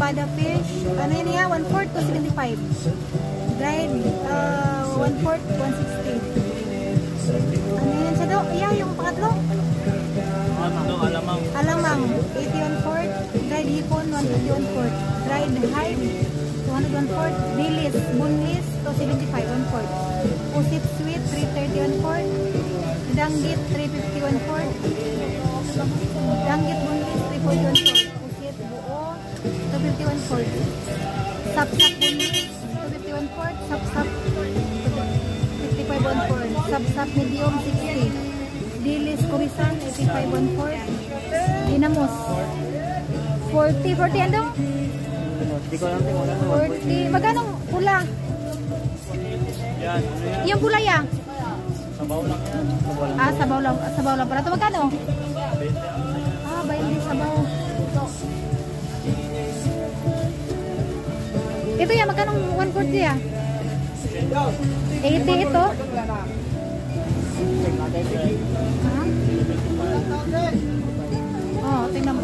espada fish. Ano yun niya? 1/4 to 75. Dried, 1/4, 160. Ano yun sa do? Yeah, yung pangatlo. Ano, alamang. Alamang, 81/4. Dried hipon, 151/4. Dried hide, 201/4. Dilis, boneless, 275, 1/4. Pusit sweet, 330/4. Danggit, 351/4. Danggit boneless, 341/4. Pusit buo, 251/4. Sapsap boneless, 251/4. Sapsap, 55/4. Sapsap medium, 60. Dilis kurisan, 85/4. Dinamos, 40. 40 ano? Hindi ko lang tingnan. 40. Magkano pula? Yan. Yung pula ya? Sabaw lang yan. Sabaw lang. Sabaw lang pala. Ito magkano? 20 sabaw. Ito ya, magkano 140 ya? 80 ito? Oh, tingnan mo.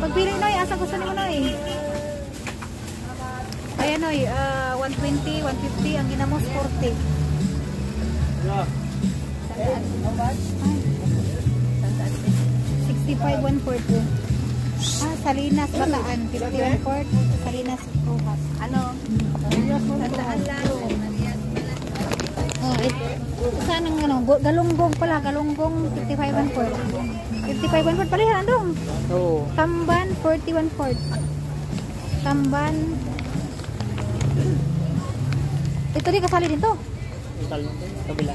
Pagpili Noy, asa gusto ni mo Noy? Ayan Noy, 120, 150, ang ginamos 40. Yeah. 65, 140. Salinas, Bataan, 51/4. Salinas, Rojas. Ano? Sandaan lang. Oh, saan ang ano? Galunggong pala, galunggong 55/4. 55/4 pala yan, andong. Oo. Tamban 41/4. Tamban. Ito di kasali din to. Kabila.